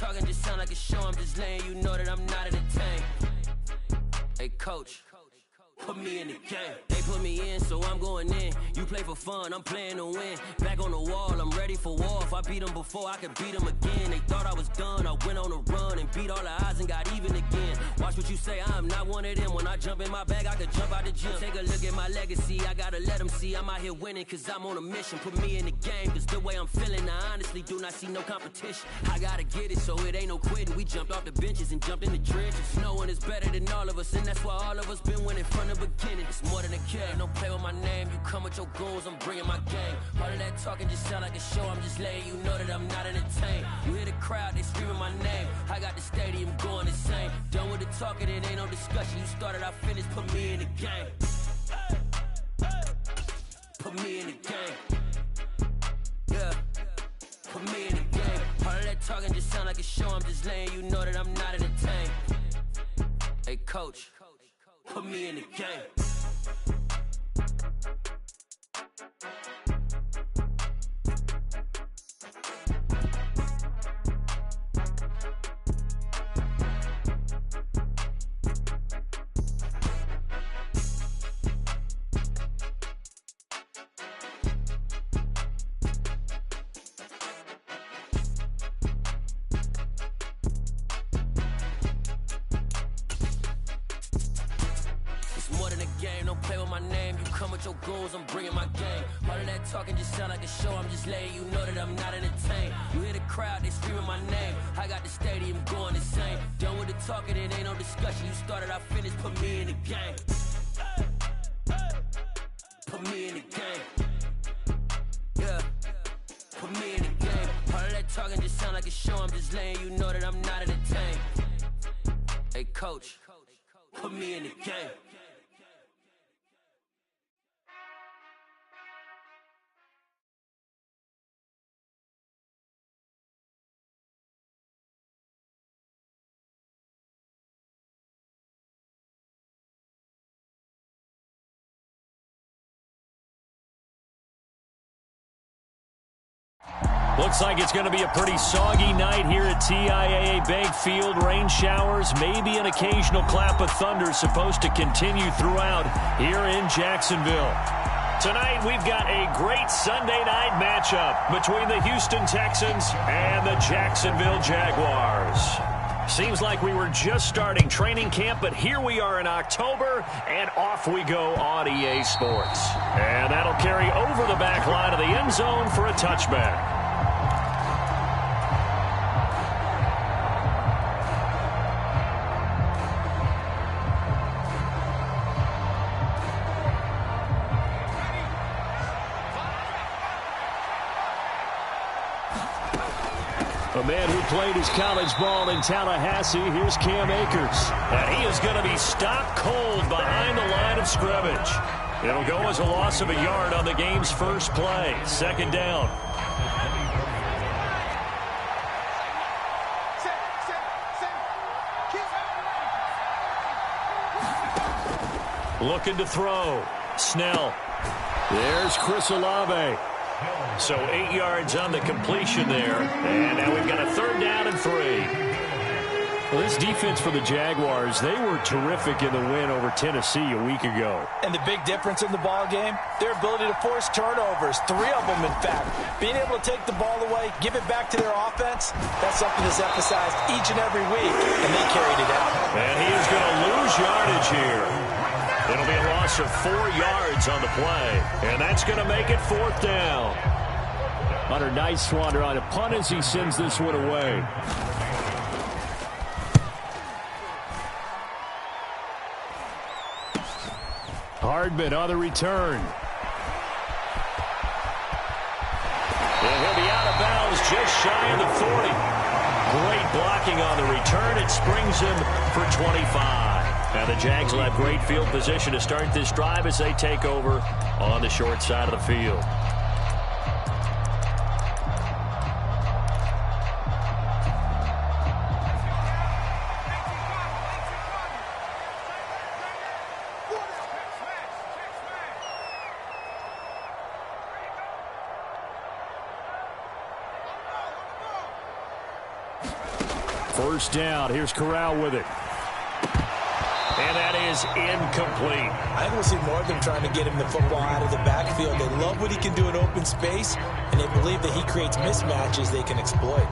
talking just sound like a show. I'm just letting you know that I'm not entertained. Hey, coach, put me in the game. They put me in, so I'm going in. You play for fun, I'm playing to win. Back on the wall, I'm ready for war. If I beat them before, I could beat them again. They thought I was done, I went on a run and beat all the odds and got even again. Watch what you say, I'm not one of them. When I jump in my bag, I could jump out the gym. Take a look at my legacy, I gotta let them see I'm out here winning, cause I'm on a mission. Put me in the game, cause the way I'm feeling, I honestly do not see no competition. I gotta get it, so it ain't no quitting. We jumped off the benches and jumped in the trenches. No one is better than all of us, and that's why all of us been winning from the beginning. It's more than a game, don't play with my name. You come with your goons, I'm bringing my game. All of that talking just sound like a show. I'm just letting you know that I'm not entertained. You hear the crowd, they screaming my name. I got the stadium going insane. Done with the talking, it ain't no discussion. You started, I finished, put me in the game. Put me in the game. Yeah, put me in the game. All of that talking just sound like a show. I'm just letting you know that I'm not entertained. Hey, coach, put me in the game. Your goals, I'm bringing my game. All of that talking just sound like a show. I'm just letting you know that I'm not entertained. You hear the crowd, they screaming my name. I got the stadium going insane. Done with the talking, it ain't no discussion. You started, I finished, put me in the game. Put me in the game. Yeah, put me in the game. All of that talking just sound like a show. I'm just letting you know that I'm not entertained. Hey, coach, put me in the game. Looks like it's going to be a pretty soggy night here at TIAA Bank Field. Rain showers, maybe an occasional clap of thunder supposed to continue throughout here in Jacksonville. Tonight we've got a great Sunday night matchup between the Houston Texans and the Jacksonville Jaguars. Seems like we were just starting training camp, but here we are in October, and off we go on EA Sports. And that'll carry over the back line of the end zone for a touchback. A man who played his college ball in Tallahassee, here's Cam Akers. And he is going to be stopped cold behind the line of scrimmage. It'll go as a loss of a yard on the game's first play. Second down. Looking to throw. Snell. There's Chris Olave. So 8 yards on the completion there. And now we've got a third down and 3. Well, this defense for the Jaguars, they were terrific in the win over Tennessee a week ago. And the big difference in the ball game, their ability to force turnovers, 3 of them in fact. Being able to take the ball away, give it back to their offense, that's something that's emphasized each and every week, and they carried it out. And he is going to lose yardage here. It'll be a loss of 4 yards on the play, and that's going to make it 4th down. Hunter Nicewander on a punt as he sends this one away. Hardman on the return. And he'll be out of bounds just shy of the 40. Great blocking on the return. It springs him for 25. Now the Jags will have great field position to start this drive as they take over on the short side of the field. First down. Here's Corral with it. And that is incomplete. I think we'll see more of them trying to get him the football out of the backfield. They love what he can do in open space, and they believe that he creates mismatches they can exploit.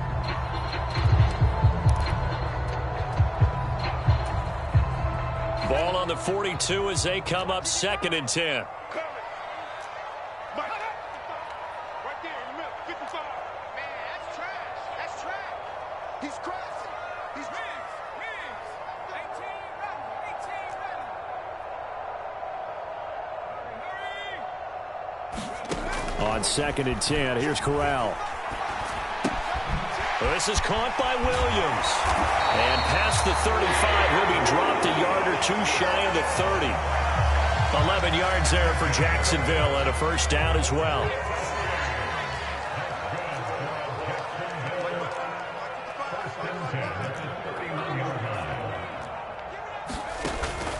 Ball on the 42 as they come up 2nd and 10. On 2nd and 10, here's Corral. This is caught by Williams. And past the 35, he'll be dropped a yard or two shy of the 30. 11 yards there for Jacksonville and a first down as well.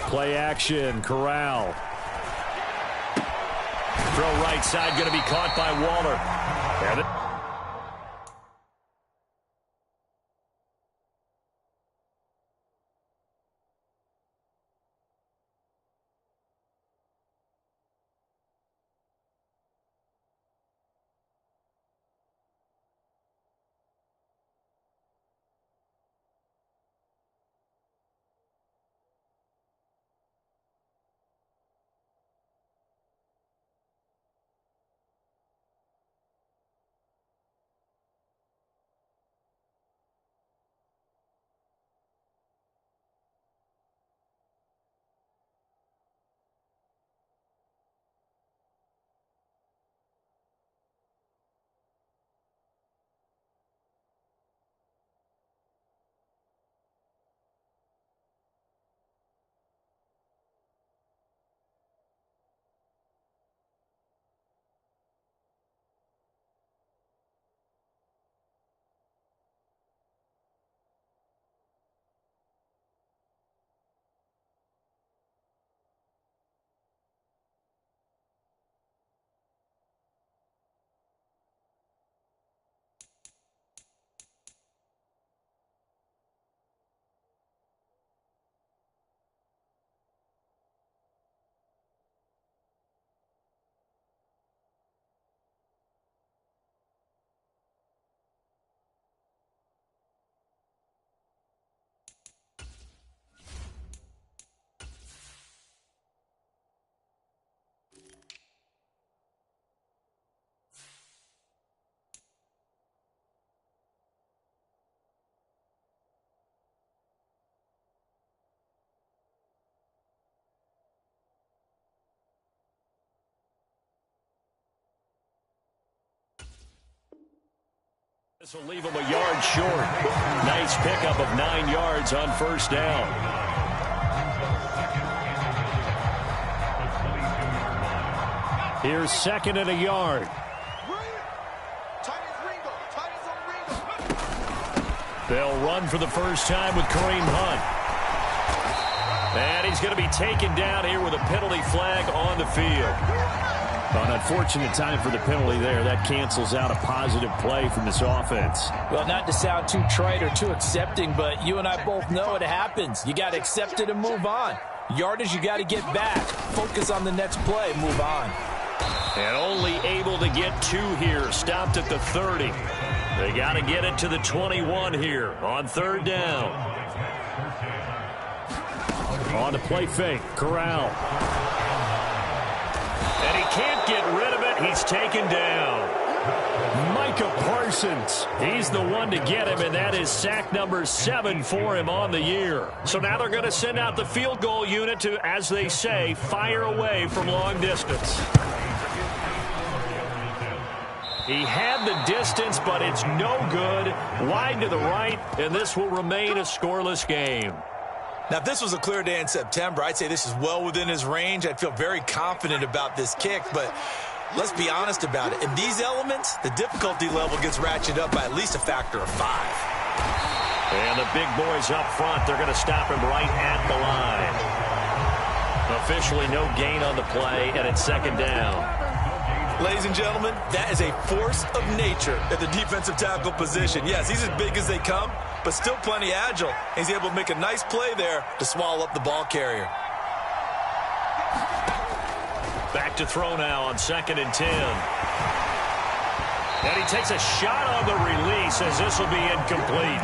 Play action, Corral. Throw right side, going to be caught by Waller. This will leave him a yard short. Nice pickup of 9 yards on first down. Here's 2nd and a yard. They'll run for the first time with Kareem Hunt. And he's going to be taken down here with a penalty flag on the field. An unfortunate time for the penalty there. That cancels out a positive play from this offense. Well, not to sound too trite or too accepting, but you and I both know it happens. You got to accept it and move on. Yardage, you got to get back. Focus on the next play. Move on. And only able to get 2 here. Stopped at the 30. They got to get it to the 21 here on 3rd down. On the play fake, Corral. And he can't get rid of it. He's taken down. Micah Parsons. He's the one to get him, and that is sack number 7 for him on the year. So now they're going to send out the field goal unit to, as they say, fire away from long distance. He had the distance, but it's no good. Wide to the right, and this will remain a scoreless game. Now, if this was a clear day in September, I'd say this is well within his range. I'd feel very confident about this kick, but let's be honest about it. In these elements, the difficulty level gets ratcheted up by at least a factor of 5. And the big boys up front, they're going to stop him right at the line. Officially no gain on the play, and it's 2nd down. Ladies and gentlemen, that is a force of nature at the defensive tackle position. Yes, he's as big as they come, but still plenty agile. He's able to make a nice play there to swallow up the ball carrier. Back to throw now on 2nd and 10. And he takes a shot on the release as this will be incomplete.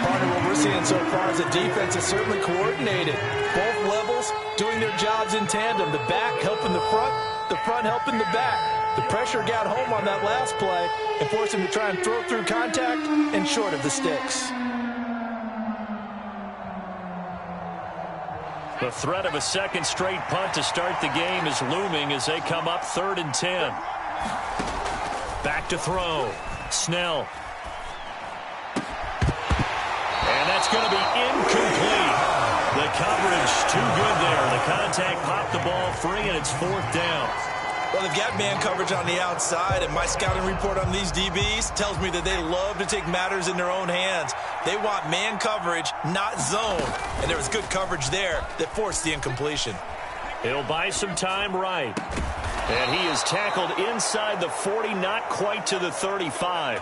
Partner, what we're seeing so far is the defense is certainly coordinated. Both levels doing their jobs in tandem. The back helping the front helping the back. The pressure got home on that last play and forced him to try and throw through contact and short of the sticks. The threat of a second straight punt to start the game is looming as they come up 3rd and 10. Back to throw. Snell. And that's going to be incomplete. The coverage too good there. The contact popped the ball free, and it's 4th down. Well, they've got man coverage on the outside, and my scouting report on these DBs tells me that they love to take matters in their own hands. They want man coverage, not zone. And there was good coverage there that forced the incompletion. He'll buy some time right. And he is tackled inside the 40, not quite to the 35.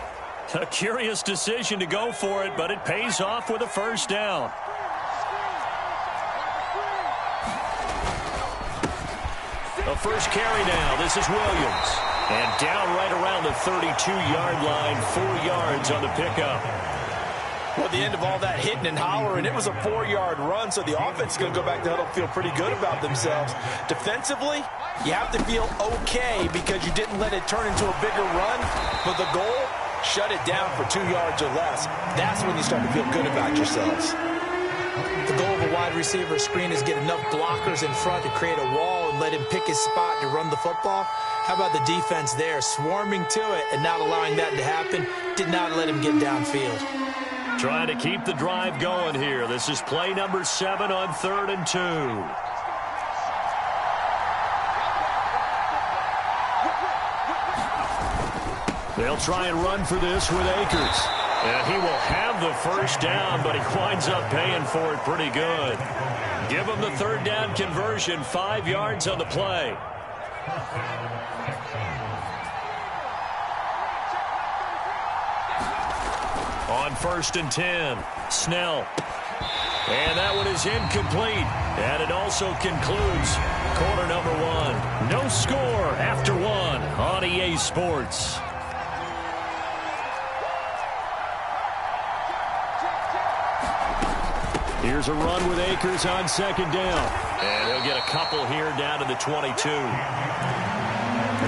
A curious decision to go for it, but it pays off with a 1st down. The first carry now. This is Williams. And down right around the 32-yard line, 4 yards on the pickup. Well, at the end of all that hitting and hollering, it was a 4-yard run, so the offense is going to go back to huddle, feel pretty good about themselves. Defensively, you have to feel okay because you didn't let it turn into a bigger run. But the goal, shut it down for 2 yards or less. That's when you start to feel good about yourselves. The goal of a wide receiver screen is get enough blockers in front to create a wall and let him pick his spot to run the football. How about the defense there, swarming to it and not allowing that to happen? Did not let him get downfield. Trying to keep the drive going here. This is play number 7 on 3rd and 2. They'll try and run for this with Akers. And he will have the 1st down, but he winds up paying for it pretty good. Give him the 3rd down conversion, 5 yards on the play. On 1st and 10, Snell. And that one is incomplete. And it also concludes quarter number 1. No score after 1 on EA Sports. Here's a run with Akers on 2nd down. And he'll get a couple here down to the 22.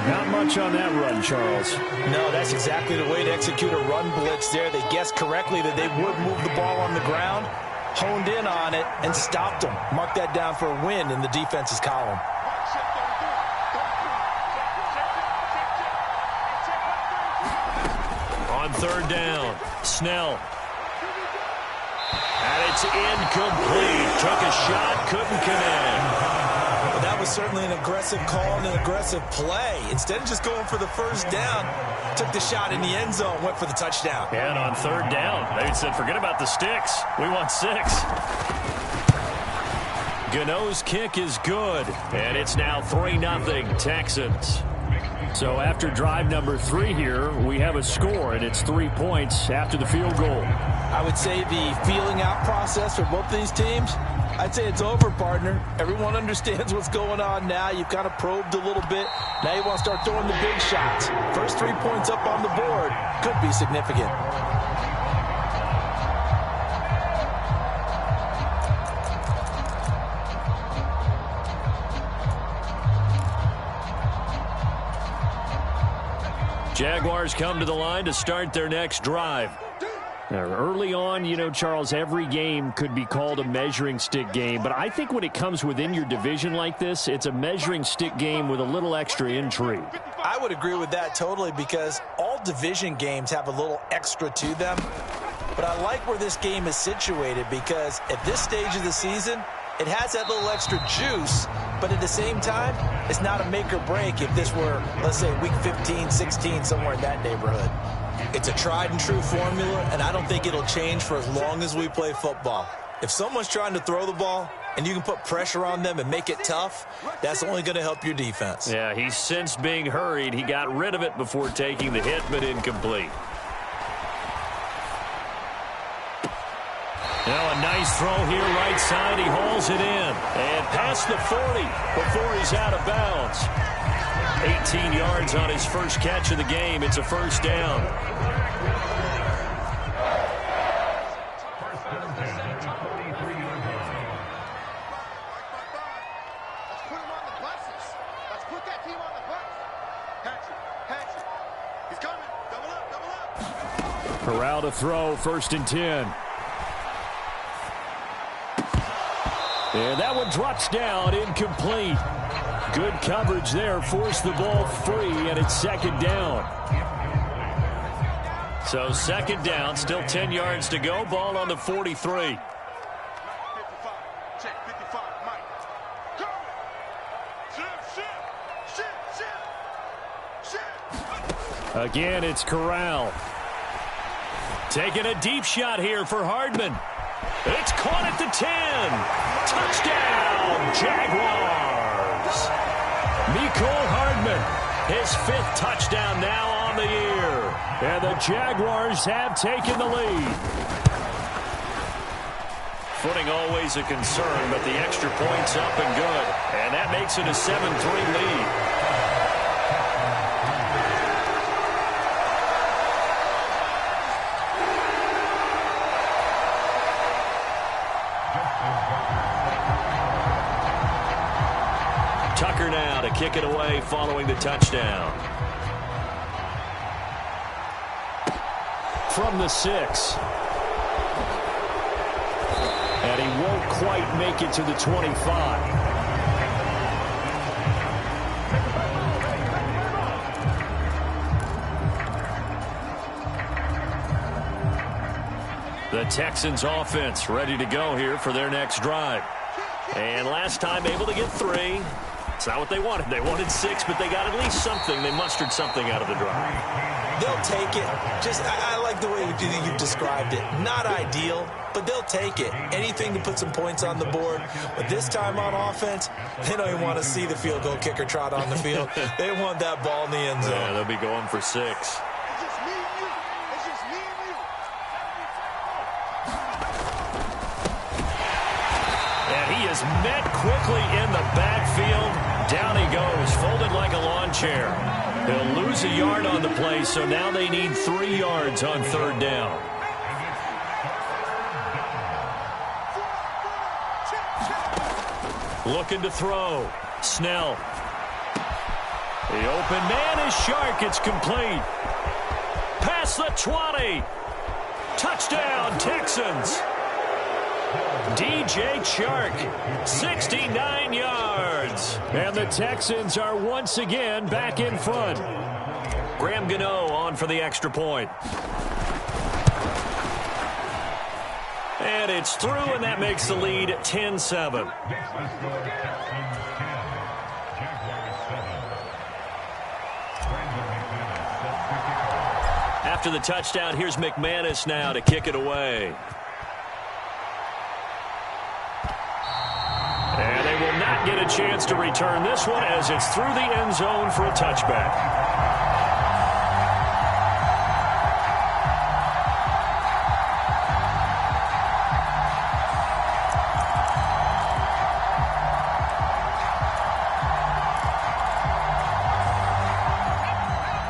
Not much on that run, Charles. No, that's exactly the way to execute a run blitz there. They guessed correctly that they would move the ball on the ground, honed in on it, and stopped them. Mark that down for a win in the defense's column. On 3rd down, Snell. And it's incomplete. Took a shot, couldn't connect. Well, that was certainly an aggressive call and an aggressive play. Instead of just going for the 1st down, took the shot in the end zone, went for the touchdown. And on 3rd down, they said, forget about the sticks. We want 6. Gano's kick is good. And it's now 3-0 Texans. So after drive number 3 here, we have a score, and it's 3 points after the field goal. I would say the feeling out process for both these teams, I'd say it's over, partner. Everyone understands what's going on now. You've kind of probed a little bit. Now you want to start throwing the big shots. First 3 points up on the board could be significant. Jaguars come to the line to start their next drive. Early on, you know, Charles, every game could be called a measuring stick game. But I think when it comes within your division like this, it's a measuring stick game with a little extra intrigue. I would agree with that totally because all division games have a little extra to them. But I like where this game is situated because at this stage of the season, it has that little extra juice, but at the same time, it's not a make or break if this were, let's say, week 15, 16, somewhere in that neighborhood. It's a tried and true formula, and I don't think it'll change for as long as we play football. If someone's trying to throw the ball and you can put pressure on them and make it tough, that's only going to help your defense. Yeah, he's since being hurried. He got rid of it before taking the hit, but incomplete. Now a nice throw here right side. He hauls it in. And past the 40 before he's out of bounds. 18 yards on his first catch of the game. It's a first down. Corral to throw, 1st and 10. And that one drops down, incomplete. Good coverage there, forced the ball free, and it's 2nd down. So 2nd down, still 10 yards to go, ball on the 43. Again, it's Corral. Taking a deep shot here for Hardman. It's caught at the 10. Touchdown, Jaguars. Mecole Hardman, his 5th touchdown now on the year. And the Jaguars have taken the lead. Footing always a concern, but the extra point's up and good. And that makes it a 7-3 lead. Tucker now to kick it away following the touchdown. From the 6. And he won't quite make it to the 25. The Texans offense ready to go here for their next drive. And last time able to get 3. It's not what they wanted. They wanted 6, but they got at least something. They mustered something out of the drive. They'll take it. I like the way you've described it. Not ideal, but they'll take it. Anything to put some points on the board. But this time on offense, they don't even want to see the field goal kicker trot on the field. They want that ball in the end zone. Yeah, they'll be going for 6. And he is met quickly in the backfield. Down he goes, folded like a lawn chair. He'll lose a yard on the play, so now they need 3 yards on 3rd down. Looking to throw. Snell. The open man is Shark. It's complete. Past the 20. Touchdown, Texans. DJ Chark, 69 yards. And the Texans are once again back in front. Graham Gano on for the extra point. And it's through, and that makes the lead 10-7. After the touchdown, here's McManus now to kick it away. And they will not get a chance to return this one as it's through the end zone for a touchback.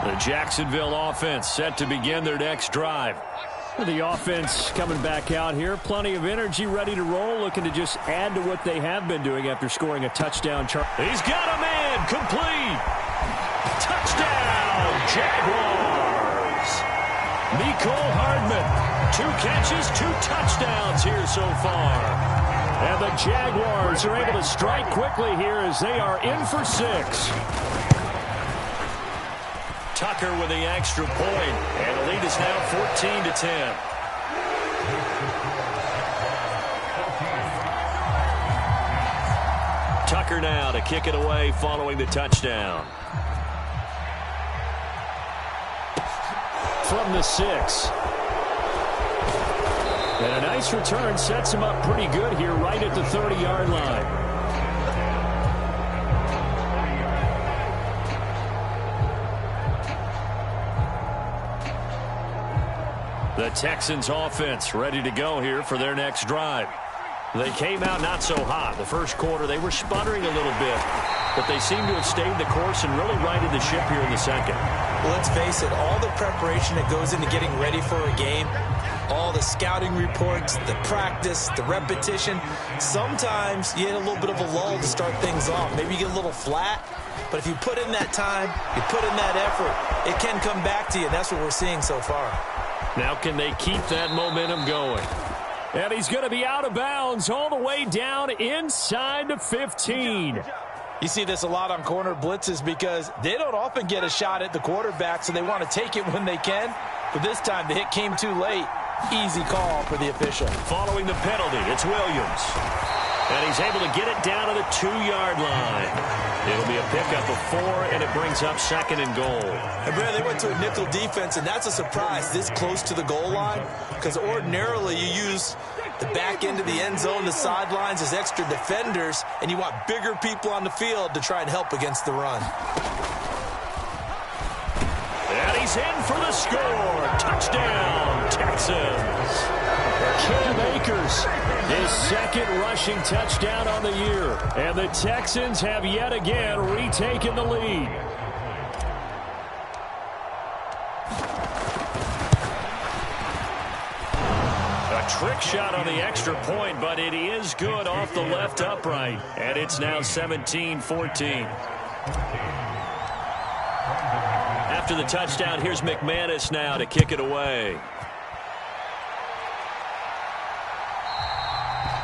The Jacksonville offense set to begin their next drive. The offense coming back out here. Plenty of energy, ready to roll, looking to just add to what they have been doing after scoring a touchdown. He's got a man, complete. Touchdown, Jaguars. Mecole Hardman, 2 catches, 2 touchdowns here so far. And the Jaguars are able to strike quickly here as they are in for 6. Tucker with the extra point, and the lead is now 14-10. Tucker now to kick it away following the touchdown. From the 6. And a nice return sets him up pretty good here right at the 30-yard line. The Texans offense ready to go here for their next drive. They came out not so hot. The first quarter, they were sputtering a little bit, but they seem to have stayed the course and really righted the ship here in the second. Well, let's face it, all the preparation that goes into getting ready for a game, all the scouting reports, the practice, the repetition, sometimes you get a little bit of a lull to start things off. Maybe you get a little flat, but if you put in that time, you put in that effort, it can come back to you, and that's what we're seeing so far. Now can they keep that momentum going? And he's going to be out of bounds all the way down inside the 15. You see this a lot on corner blitzes because they don't often get a shot at the quarterback, so they want to take it when they can. But this time the hit came too late. Easy call for the official. Following the penalty, it's Williams. And he's able to get it down to the 2-yard line. It'll be a pickup of 4, and it brings up 2nd and goal. And Brad, they went to a nickel defense, and that's a surprise this close to the goal line because ordinarily you use the back end of the end zone, the sidelines as extra defenders, and you want bigger people on the field to try and help against the run. And he's in for the score. Touchdown, Texans. Cam Akers, his 2nd rushing touchdown on the year. And the Texans have yet again retaken the lead. A trick shot on the extra point, but it is good off the left upright. And it's now 17-14. After the touchdown, here's McManus now to kick it away.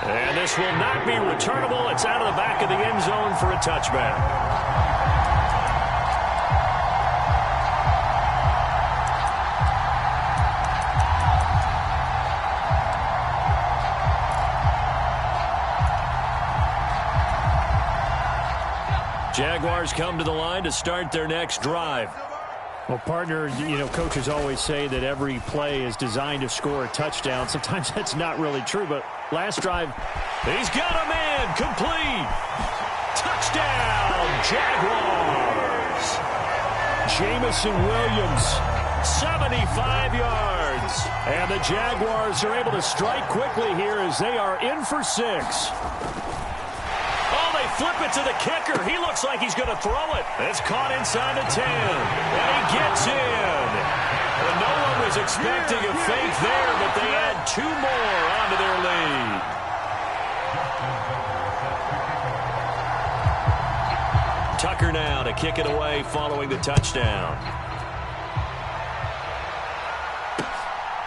And this will not be returnable. It's out of the back of the end zone for a touchback. Jaguars come to the line to start their next drive. Well, partner, coaches always say that every play is designed to score a touchdown. Sometimes that's not really true, but last drive, he's got a man complete. Touchdown, Jaguars. Jamison Williams, 75 yards. And the Jaguars are able to strike quickly here as they are in for 6. Flip it to the kicker. He looks like he's going to throw it. It's caught inside the 10. And he gets in. And no one was expecting a fake there, but they add 2 more onto their lead. Tucker now to kick it away following the touchdown.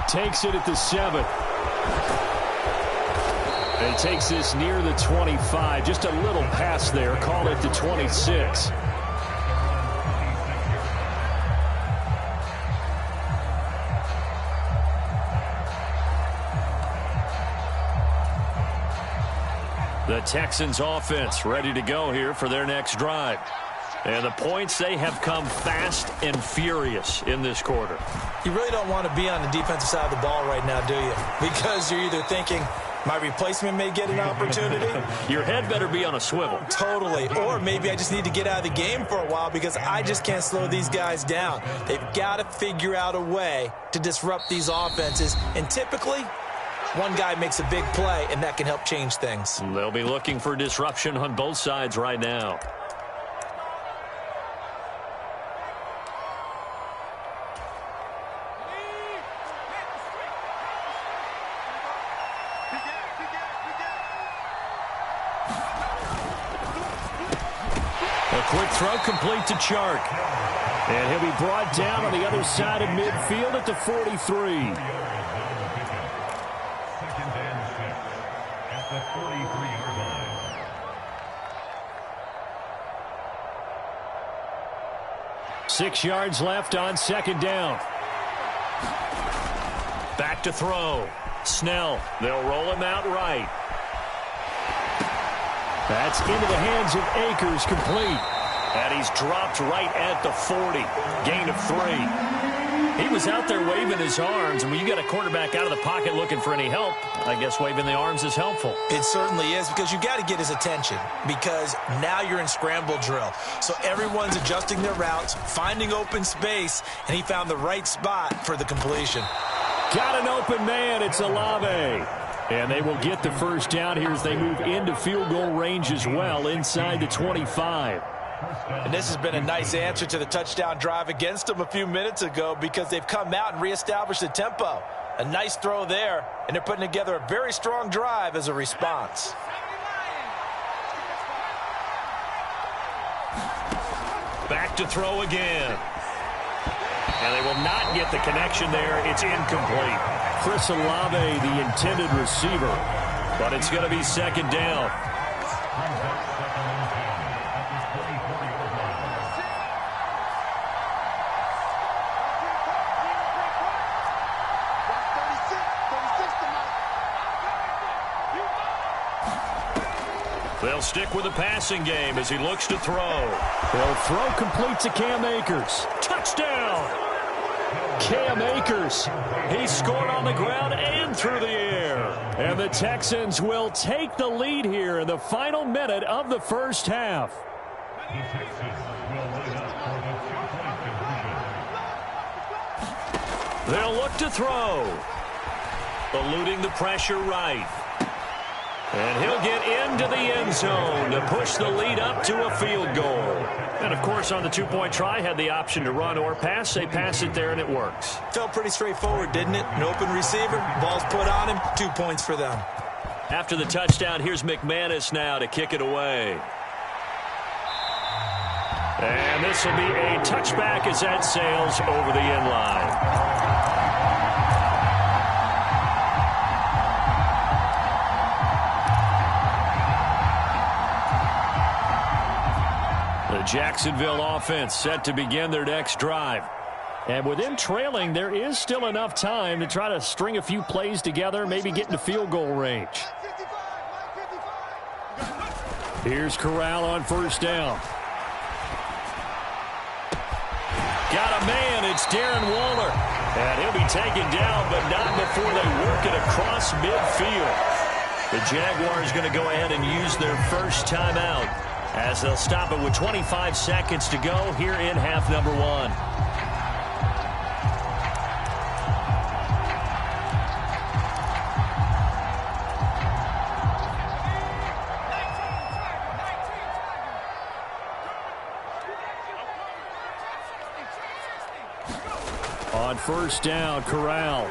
Takes it at the 7. And takes this near the 25. Just a little pass there. Call it the 26. The Texans offense ready to go here for their next drive. And the points, they have come fast and furious in this quarter. You really don't want to be on the defensive side of the ball right now, do you? Because you're either thinking, my replacement may get an opportunity. Your head better be on a swivel. Totally. Or maybe I just need to get out of the game for a while because I just can't slow these guys down. They've got to figure out a way to disrupt these offenses. And typically, one guy makes a big play, and that can help change things. They'll be looking for disruption on both sides right now. Quick throw complete to Chark. And he'll be brought down on the other side of midfield at the 43. Second and 6 at the 43-yard line. 6 yards left on 2nd down. Back to throw. Snell. They'll roll him out right. That's into the hands of Akers, complete. And he's dropped right at the 40. Gain of 3. He was out there waving his arms, and when you got a quarterback out of the pocket looking for any help, I guess waving the arms is helpful. It certainly is, because you got to get his attention, because now you're in scramble drill. So everyone's adjusting their routes, finding open space, and he found the right spot for the completion. Got an open man. It's Olave. And they will get the first down here as they move into field goal range as well inside the 25. And this has been a nice answer to the touchdown drive against them a few minutes ago because they've come out and reestablished the tempo. A nice throw there, and they're putting together a very strong drive as a response. Back to throw again. And they will not get the connection there. It's incomplete. Chris Olave, the intended receiver. But it's going to be second down. They'll stick with the passing game as he looks to throw. They'll throw complete to Cam Akers. Touchdown! Cam Akers. He scored on the ground and through the air. And the Texans will take the lead here in the final minute of the first half. The Texans will line up for the two-point conversion. They'll look to throw. Eluding the pressure right. And he'll get into the end zone to push the lead up to a field goal. And, of course, on the two-point try, had the option to run or pass. They pass it there, and it works. Felt pretty straightforward, didn't it? An open receiver, ball's put on him, 2 points for them. After the touchdown, here's McManus now to kick it away. And this will be a touchback as that sails over the end line. The Jacksonville offense set to begin their next drive. And with them trailing, there is still enough time to try to string a few plays together, maybe get into field goal range. Here's Corral on first down. Got a man. It's Darren Waller. And he'll be taken down, but not before they work it across midfield. The Jaguars going to go ahead and use their first timeout, as they'll stop it with 25 seconds to go here in half number one. On first down, Corral.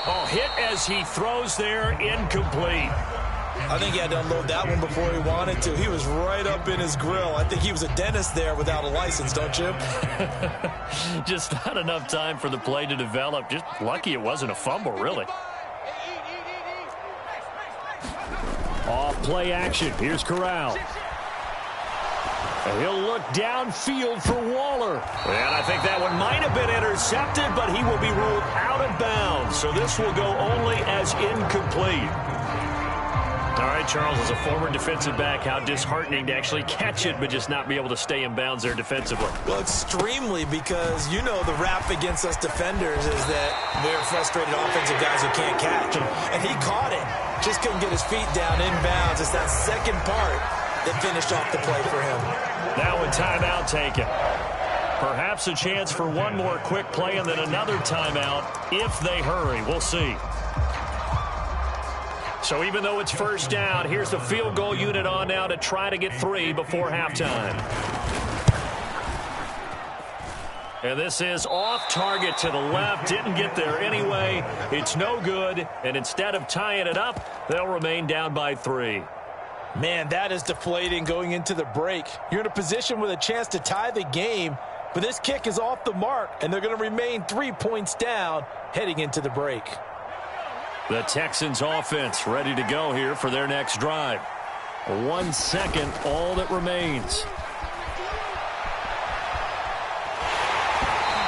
Oh, hit as he throws there, incomplete. I think he had to unload that one before he wanted to. He was right up in his grill. I think he was a dentist there without a license, don't you? Just not enough time for the play to develop. Just lucky it wasn't a fumble, really. Off play action. Here's Corral. And he'll look downfield for Waller. And I think that one might have been intercepted, but he will be ruled out of bounds. So this will go only as incomplete. All right, Charles, as a former defensive back, how disheartening to actually catch it but just not be able to stay in bounds there defensively. Well, extremely, because you know the rap against us defenders is that we're frustrated offensive guys who can't catch. And he caught it. Just couldn't get his feet down in bounds. It's that second part that finished off the play for him. Now a timeout taken. Perhaps a chance for one more quick play and then another timeout if they hurry. We'll see. So even though it's first down, here's the field goal unit on now to try to get 3 before halftime. And this is off target to the left. Didn't get there anyway. It's no good. And instead of tying it up, they'll remain down by 3. Man, that is deflating going into the break. You're in a position with a chance to tie the game, but this kick is off the mark, and they're going to remain 3 points down heading into the break. The Texans offense ready to go here for their next drive. 1 second, all that remains.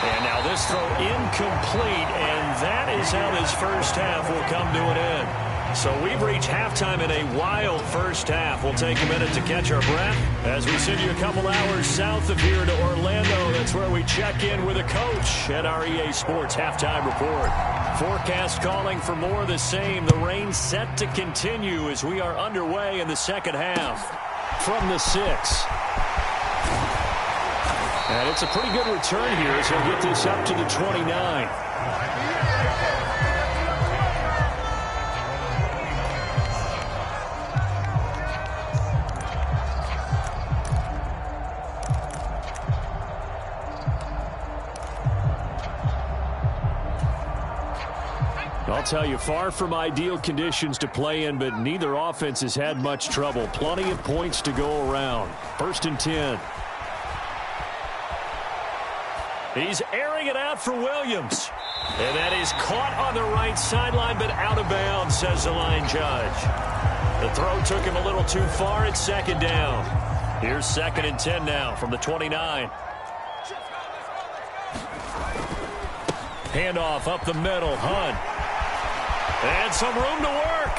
And now this throw incomplete, and that is how this first half will come to an end. So we've reached halftime in a wild first half. We'll take a minute to catch our breath as we send you a couple hours south of here to Orlando. That's where we check in with a coach at our EA Sports Halftime Report. Forecast calling for more of the same. The rain set to continue as we are underway in the second half. From the 6. And it's a pretty good return here as he'll get this up to the 29. I'll tell you, far from ideal conditions to play in, but neither offense has had much trouble. Plenty of points to go around. 1st and 10. He's airing it out for Williams. And that is caught on the right sideline, but out of bounds, says the line judge. The throw took him a little too far. It's 2nd down. Here's 2nd and 10 now from the 29. Handoff up the middle. Hunt. And some room to work.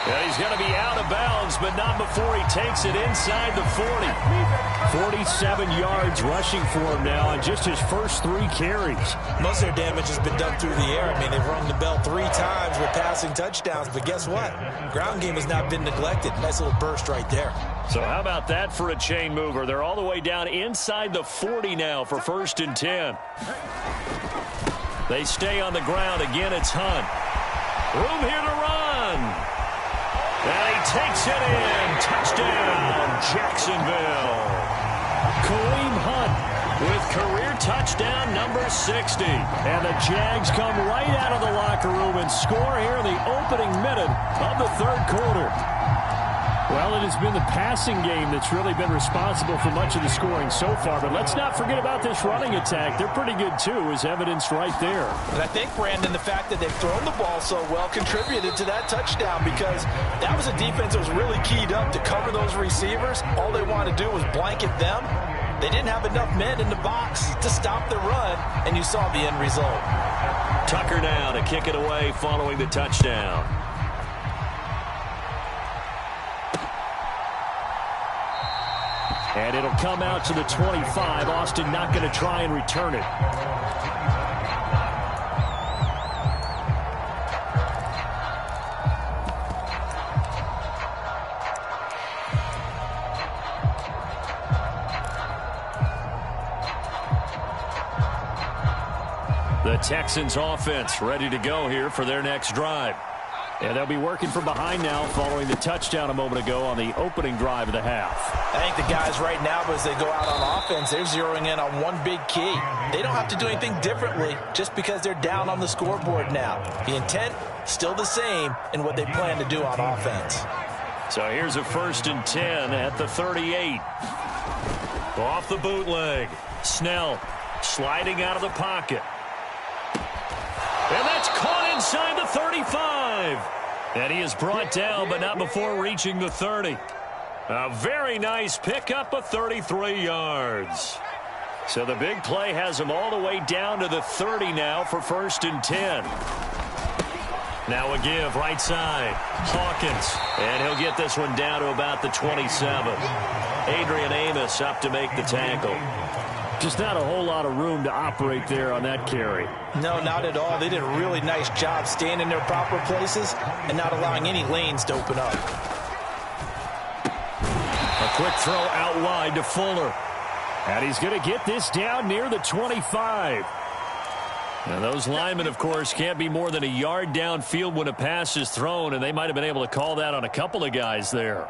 Yeah, he's going to be out of bounds, but not before he takes it inside the 40. 47 yards rushing for him now on just his first 3 carries. Most of their damage has been done through the air. I mean, they've rung the bell 3 times with passing touchdowns, but guess what? Ground game has not been neglected. Nice little burst right there. So how about that for a chain mover? They're all the way down inside the 40 now for 1st and 10. They stay on the ground. Again, it's Hunt. Room here to run. And he takes it in. Touchdown, Jacksonville. Kareem Hunt with career touchdown number 60. And the Jags come right out of the locker room and score here in the opening minute of the 3rd quarter. Well, it has been the passing game that's really been responsible for much of the scoring so far. But let's not forget about this running attack. They're pretty good, too, as evidenced right there. And I think, Brandon, the fact that they've thrown the ball so well contributed to that touchdown, because that was a defense that was really keyed up to cover those receivers. All they wanted to do was blanket them. They didn't have enough men in the box to stop the run, and you saw the end result. Tucker now to kick it away following the touchdown. And it'll come out to the 25. Austin not going to try and return it. The Texans offense ready to go here for their next drive. And they'll be working from behind now following the touchdown a moment ago on the opening drive of the half. I think the guys right now, as they go out on offense, they're zeroing in on one big key. They don't have to do anything differently just because they're down on the scoreboard now. The intent, still the same in what they plan to do on offense. So here's a 1st and 10 at the 38. Off the bootleg. Snell sliding out of the pocket. And that's caught inside the 35. And he is brought down, but not before reaching the 30. A very nice pickup of 33 yards. So the big play has him all the way down to the 30 now for 1st and 10. Now a give right side. Hawkins. And he'll get this one down to about the 27. Adrian Amos up to make the tackle. Just not a whole lot of room to operate there on that carry. No, not at all. They did a really nice job staying in their proper places and not allowing any lanes to open up. A quick throw out wide to Fuller. And he's going to get this down near the 25. And those linemen, of course, can't be more than a yard downfield when a pass is thrown, and they might have been able to call that on a couple of guys there.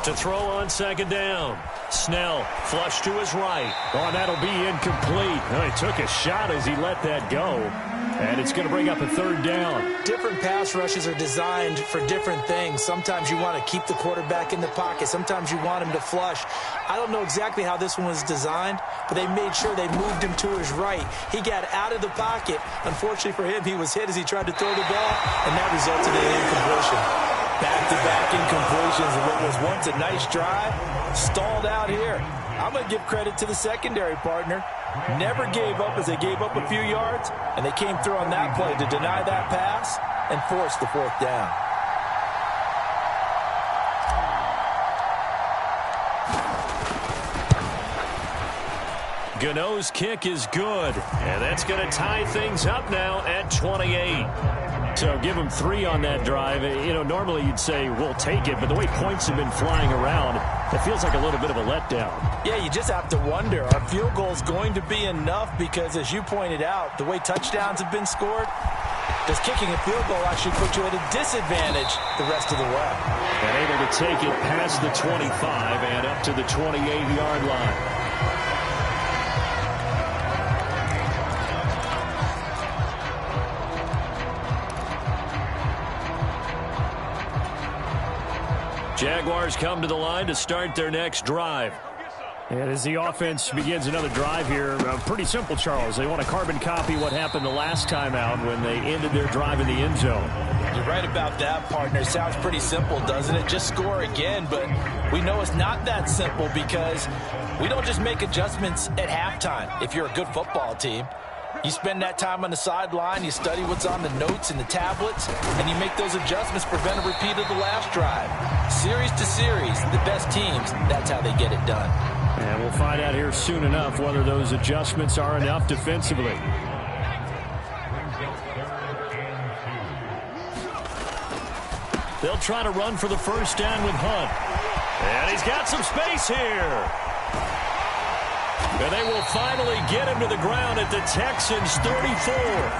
To throw on 2nd down. Snell, flush to his right. Oh, and that'll be incomplete. Well, he took a shot as he let that go. And it's going to bring up a 3rd down. Different pass rushes are designed for different things. Sometimes you want to keep the quarterback in the pocket. Sometimes you want him to flush. I don't know exactly how this one was designed, but they made sure they moved him to his right. He got out of the pocket. Unfortunately for him, he was hit as he tried to throw the ball, and that resulted in an incompletion. Back-to-back incompletions of what was once a nice drive, stalled out here. I'm going to give credit to the secondary partner. Never gave up as they gave up a few yards, and they came through on that play to deny that pass and force the 4th down. Gano's kick is good, and that's going to tie things up now at 28. So give them 3 on that drive. You know, normally you'd say, we'll take it, but the way points have been flying around, it feels like a little bit of a letdown. Yeah, you just have to wonder, are field goals going to be enough? Because as you pointed out, the way touchdowns have been scored, does kicking a field goal actually put you at a disadvantage the rest of the way? And able to take it past the 25 and up to the 28-yard line. Jaguars come to the line to start their next drive. And as the offense begins another drive here, pretty simple, Charles. They want to carbon copy what happened the last time out when they ended their drive in the end zone. You're right about that, partner. Sounds pretty simple, doesn't it? Just score again, but we know it's not that simple because we don't just make adjustments at halftime if you're a good football team. You spend that time on the sideline, you study what's on the notes and the tablets, and you make those adjustments, prevent a repeat of the last drive. Series to series, the best teams, that's how they get it done. And we'll find out here soon enough whether those adjustments are enough defensively. They'll try to run for the first down with Hunt. And he's got some space here. And they will finally get him to the ground at the Texans' 34.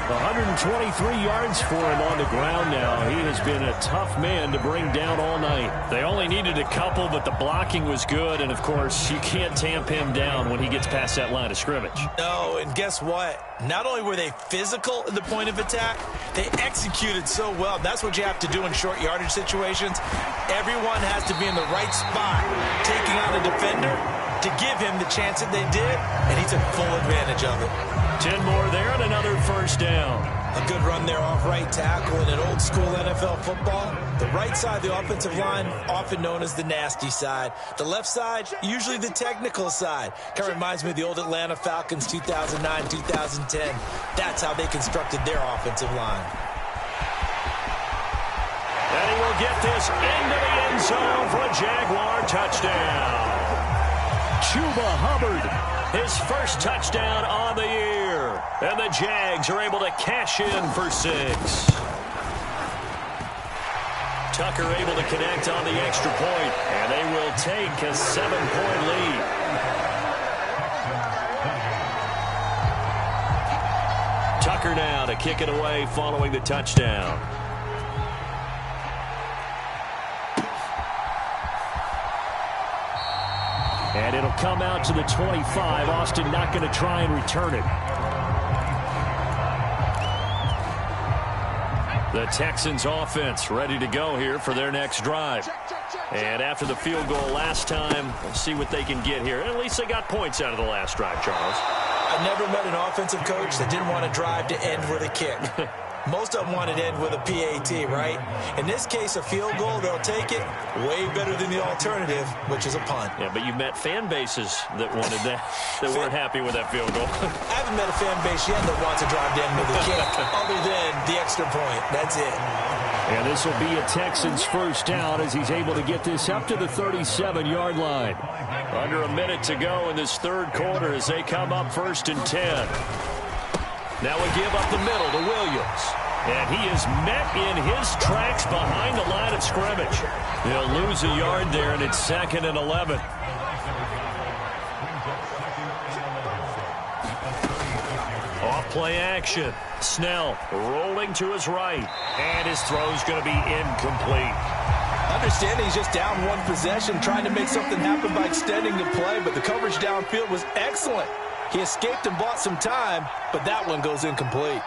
123 yards for him on the ground now. He has been a tough man to bring down all night. They only needed a couple, but the blocking was good. And, of course, you can't tamp him down when he gets past that line of scrimmage. No, and guess what? Not only were they physical at the point of attack, they executed so well. That's what you have to do in short yardage situations. Everyone has to be in the right spot, taking on a defender to give him the chance that they did, and he took full advantage of it. 10 more there and another first down. A good run there off right tackle in an old-school NFL football. The right side of the offensive line, often known as the nasty side. The left side, usually the technical side. Kind of reminds me of the old Atlanta Falcons 2009, 2010. That's how they constructed their offensive line. And he will get this into the end zone for a Jaguar touchdown. Chuba Hubbard, his first touchdown on the year. And the Jags are able to cash in for 6. Tucker able to connect on the extra point, and they will take a 7-point lead. Tucker now to kick it away following the touchdown. And it'll come out to the 25. Austin not going to try and return it. The Texans offense ready to go here for their next drive. And after the field goal last time, we'll see what they can get here. At least they got points out of the last drive, Charles. I never met an offensive coach that didn't want to drive to end with a kick. Most of them want to end with a PAT, right? In this case, a field goal, they'll take it. Way better than the alternative, which is a punt. Yeah, but you've met fan bases that wanted that, that weren't happy with that field goal. I haven't met a fan base yet that wants to drive to end with a kick, other than the extra point. That's it. And this will be a Texans first down as he's able to get this up to the 37-yard line. Under a minute to go in this third quarter as they come up 1st and 10. Now we give up the middle to Williams. And he is met in his tracks behind the line of scrimmage. He'll lose a yard there, and it's 2nd and 11. Off play action. Snell rolling to his right. And his throw's going to be incomplete. Understanding he's just down one possession, trying to make something happen by extending the play, but the coverage downfield was excellent. He escaped and bought some time, but that one goes incomplete.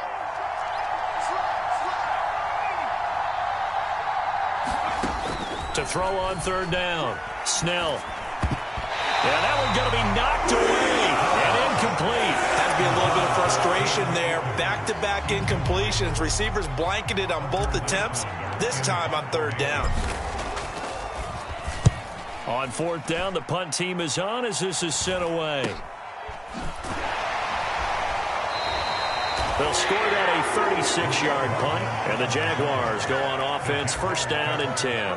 To throw on 3rd down. Snell. And that one's going to be knocked away and incomplete. Had to be a little bit of frustration there. Back-to-back incompletions. Receivers blanketed on both attempts, this time on 3rd down. On 4th down, the punt team is on as this is sent away. They'll score that a 36-yard punt, and the Jaguars go on offense 1st down and 10.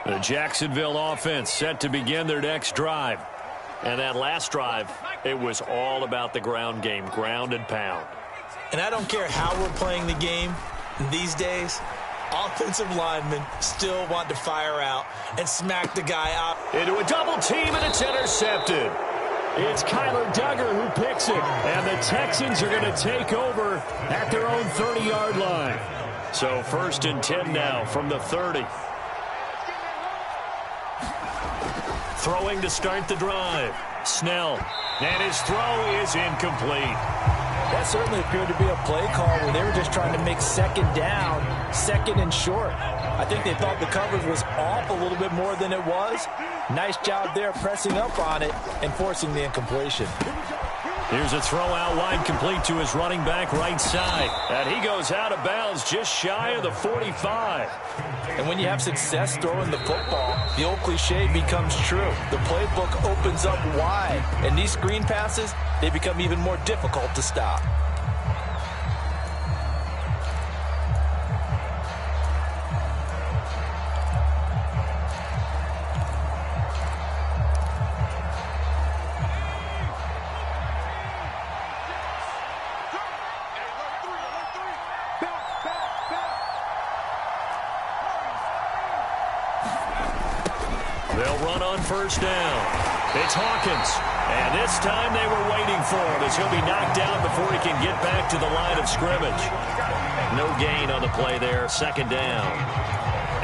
The Jacksonville offense set to begin their next drive. And that last drive, it was all about the ground game, ground and pound. And I don't care how we're playing the game these days, offensive linemen still want to fire out and smack the guy out. Into a double team, and it's intercepted. It's Kyler Duggar who picks it, and the Texans are going to take over at their own 30-yard line. So 1st and 10 now from the 30. Throwing to start the drive. Snell. And his throw is incomplete. That certainly appeared to be a play call where they were just trying to make second down, second and short. I think they thought the coverage was off a little bit more than it was. Nice job there pressing up on it and forcing the incompletion. Here's a throw out wide, complete to his running back right side. And he goes out of bounds just shy of the 45. And when you have success throwing the football, the old cliche becomes true. The playbook opens up wide. And these screen passes, they become even more difficult to stop. They'll run on 1st down. It's Hawkins. And this time they were waiting for him as he'll be knocked down before he can get back to the line of scrimmage. No gain on the play there, 2nd down.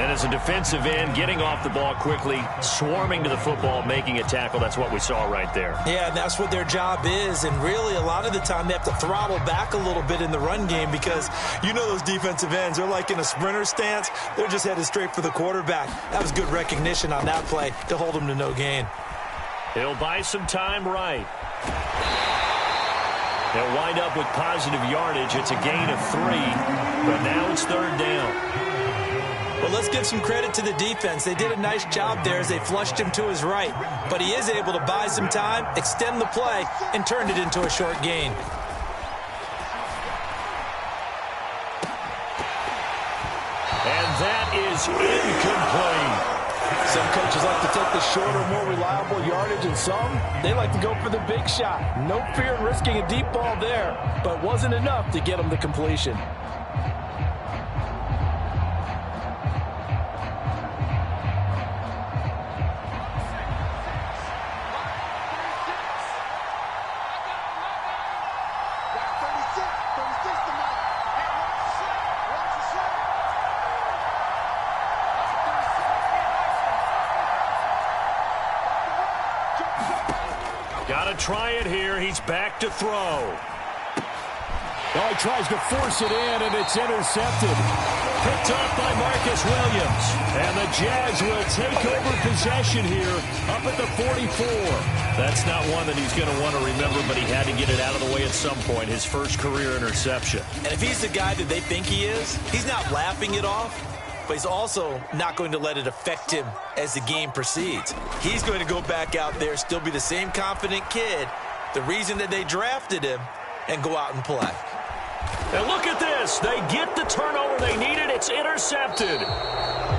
And as a defensive end, getting off the ball quickly, swarming to the football, making a tackle, that's what we saw right there. Yeah, and that's what their job is. And really, a lot of the time, they have to throttle back a little bit in the run game because you know those defensive ends, they're like in a sprinter stance. They're just headed straight for the quarterback. That was good recognition on that play to hold them to no gain. He'll buy some time right. They'll wind up with positive yardage. It's a gain of 3, but now it's 3rd down. Well, let's give some credit to the defense. They did a nice job there as they flushed him to his right. But he is able to buy some time, extend the play, and turn it into a short gain. And that is incomplete. Some coaches like to take the shorter, more reliable yardage, and some, they like to go for the big shot. No fear in risking a deep ball there, but wasn't enough to get them the completion. Got to try it here. He's back to throw. Oh, he tries to force it in, and it's intercepted. Picked off by Marcus Williams. And the Jags will take over possession here up at the 44. That's not one that he's going to want to remember, but he had to get it out of the way at some point. His first career interception. And if he's the guy that they think he is, he's not laughing it off. But he's also not going to let it affect him as the game proceeds. He's going to go back out there, still be the same confident kid, the reason that they drafted him, and go out and play. And look at this. They get the turnover they needed. It's intercepted.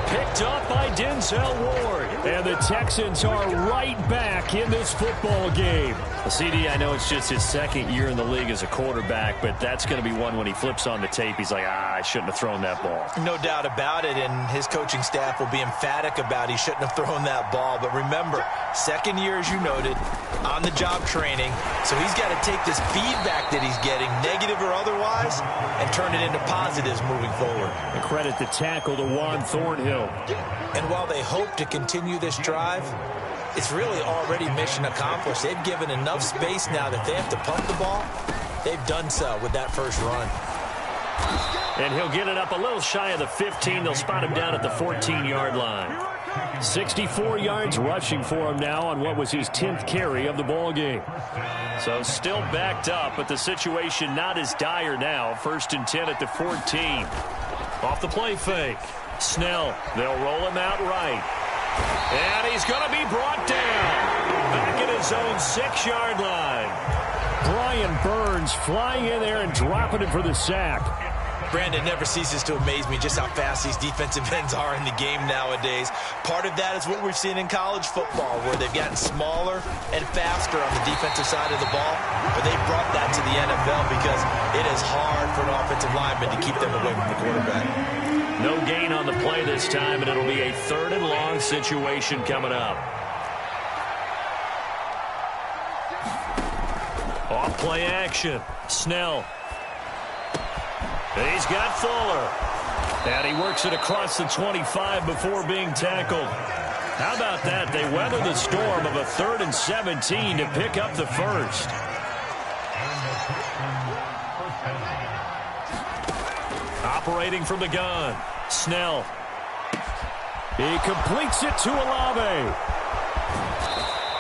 Picked up by Denzel Ward. And the Texans are right back in this football game. CD, I know it's just his 2nd year in the league as a quarterback, but that's going to be one when he flips on the tape. He's like, I shouldn't have thrown that ball. No doubt about it, and his coaching staff will be emphatic about he shouldn't have thrown that ball. But remember, 2nd year, as you noted, on-the-job training. So he's got to take this feedback that he's getting, negative or otherwise, and turn it into positives moving forward. And credit the tackle to Juan Thornhill. And while they hope to continue this drive, it's really already mission accomplished. They've given enough space now that they have to pump the ball. They've done so with that first run. And he'll get it up a little shy of the 15. They'll spot him down at the 14-yard line. 64 yards rushing for him now on what was his 10th carry of the ball game. So still backed up, but the situation not as dire now. 1st and 10 at the 14. Off the play fake. Snell, they'll roll him out right. And he's going to be brought down. Back at his own 6-yard line. Brian Burns flying in there and dropping him for the sack. Brandon, never ceases to amaze me just how fast these defensive ends are in the game nowadays. Part of that is what we've seen in college football, where they've gotten smaller and faster on the defensive side of the ball, but they brought that to the NFL because it is hard for an offensive lineman to keep them away from the quarterback. No gain on the play this time, and it'll be a 3rd and long situation coming up. Off play action. Snell. He's got Fuller. And he works it across the 25 before being tackled. How about that? They weather the storm of a 3rd and 17 to pick up the first. Operating from the gun. Snell. He completes it to Olave.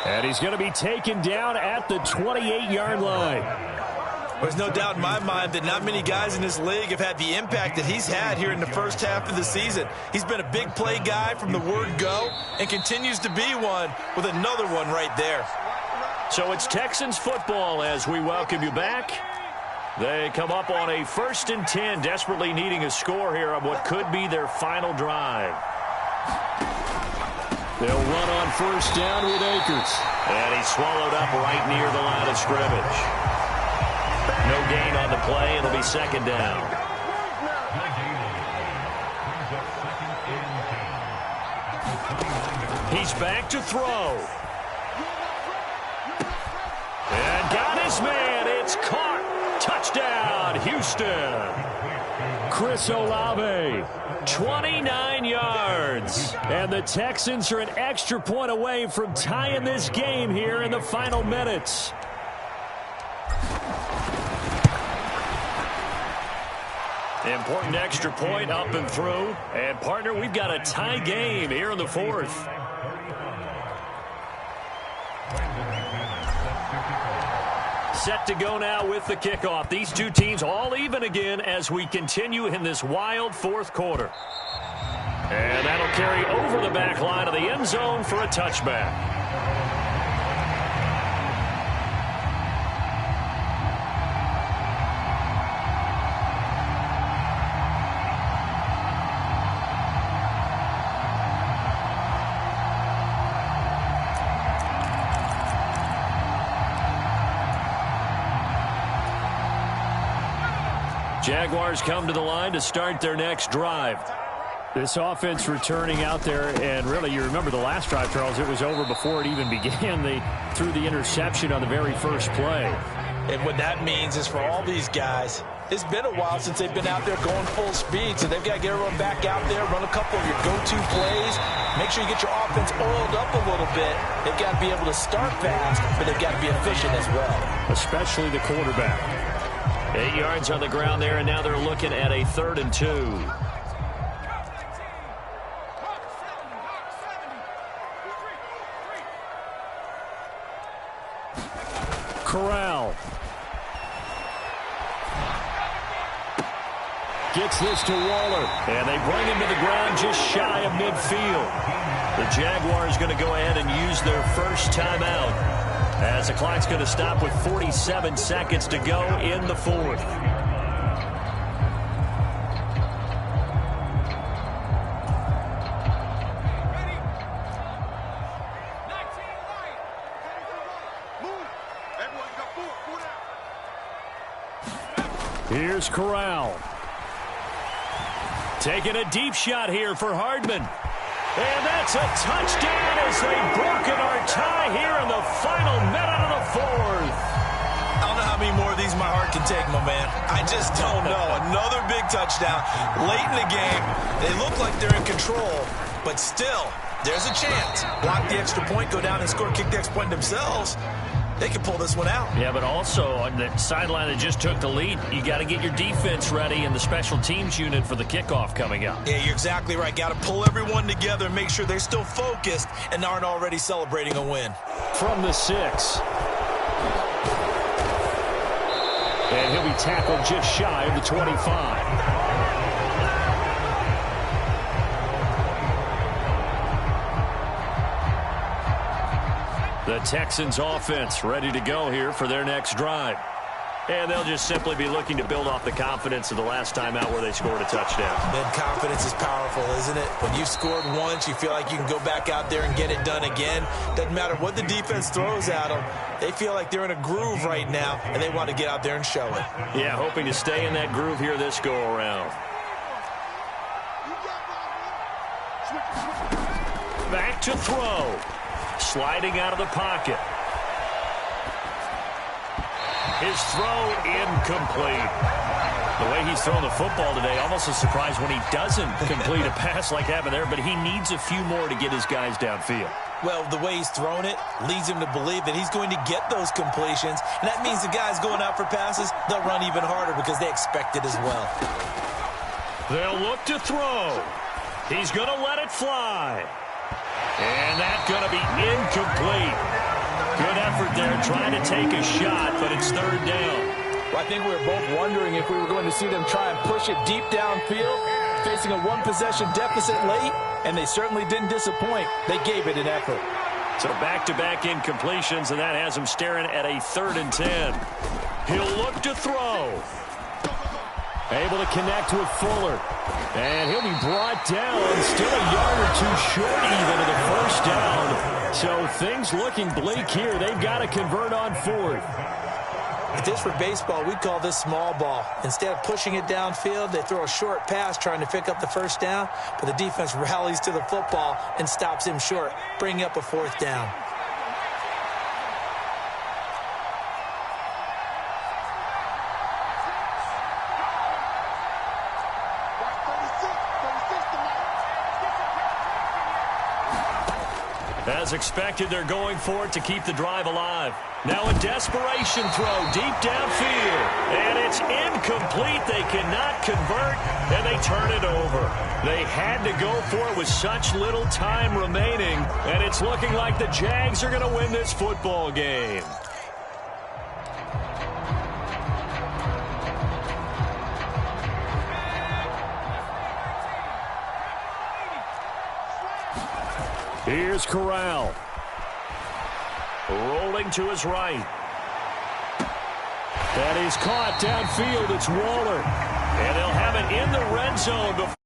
And he's going to be taken down at the 28-yard line. There's no doubt in my mind that not many guys in this league have had the impact that he's had here in the first half of the season. He's been a big play guy from the word go and continues to be one with another one right there. So it's Texans football as we welcome you back. They come up on a 1st and 10, desperately needing a score here on what could be their final drive. They'll run on 1st down with Akers. And he's swallowed up right near the line of scrimmage. No gain on the play. It'll be 2nd down. He's back to throw. And got his man. It's caught. Touchdown, Houston. Chris Olave, 29 yards. And the Texans are an extra point away from tying this game here in the final minutes. Important extra point up and through. And, partner, we've got a tie game here in the 4th. Set to go now with the kickoff. These two teams all even again as we continue in this wild 4th quarter. And that'll carry over the back line of the end zone for a touchback. Jaguars come to the line to start their next drive. This offense returning out there, and really, you remember the last drive, Charles, it was over before it even began. They threw the interception on the very first play. And what that means is for all these guys, it's been a while since they've been out there going full speed, so they've got to get everyone back out there, run a couple of your go-to plays, make sure you get your offense oiled up a little bit. They've got to be able to start fast, but they've got to be efficient as well. Especially the quarterback. 8 yards on the ground there, and now they're looking at a 3rd and 2. Corral. Gets this to Waller. And they bring him to the ground just shy of midfield. The Jaguars going to go ahead and use their first timeout, as the clock's going to stop with 47 seconds to go in the 4th. Here's Corral. Taking a deep shot here for Hardman. And that's a touchdown as they've broken our tie here in the final minute of the 4th. I don't know how many more of these my heart can take, my man. I just don't know. Another big touchdown late in the game. They look like they're in control, but still, there's a chance. Block the extra point, go down and score, kick the extra point themselves. They can pull this one out. Yeah, but also on the sideline that just took the lead, you got to get your defense ready and the special teams unit for the kickoff coming up. Yeah, you're exactly right. Got to pull everyone together and make sure they're still focused and aren't already celebrating a win. From the 6. And he'll be tackled just shy of the 25. The Texans offense ready to go here for their next drive. And they'll just simply be looking to build off the confidence of the last time out where they scored a touchdown. Man, confidence is powerful, isn't it? When you've scored once, you feel like you can go back out there and get it done again. Doesn't matter what the defense throws at them. They feel like they're in a groove right now, and they want to get out there and show it. Yeah, hoping to stay in that groove here this go-around. Back to throw. Sliding out of the pocket. His throw incomplete. The way he's throwing the football today, almost a surprise when he doesn't complete a pass like happened there, but he needs a few more to get his guys downfield. Well, the way he's thrown it leads him to believe that he's going to get those completions, and that means the guys going out for passes, they'll run even harder because they expect it as well. They'll look to throw. He's going to let it fly. And that's going to be incomplete. Good effort there trying to take a shot, but it's third down. Well, I think we were both wondering if we were going to see them try and push it deep downfield, facing a one-possession deficit late, and they certainly didn't disappoint. They gave it an effort. So back-to-back incompletions, and that has him staring at a 3rd and 10. He'll look to throw. Able to connect with Fuller. And he'll be brought down, still a yard or two short even of the first down. So things looking bleak here. They've got to convert on 4th. If this were baseball, we'd call this small ball. Instead of pushing it downfield, they throw a short pass trying to pick up the first down, but the defense rallies to the football and stops him short, bringing up a 4th down. As expected, they're going for it to keep the drive alive. Now a desperation throw deep downfield. And it's incomplete. They cannot convert, and they turn it over. They had to go for it with such little time remaining, and it's looking like the Jags are going to win this football game. Here's Corral. Rolling to his right. That is caught downfield. It's Waller. And they'll have it in the red zone before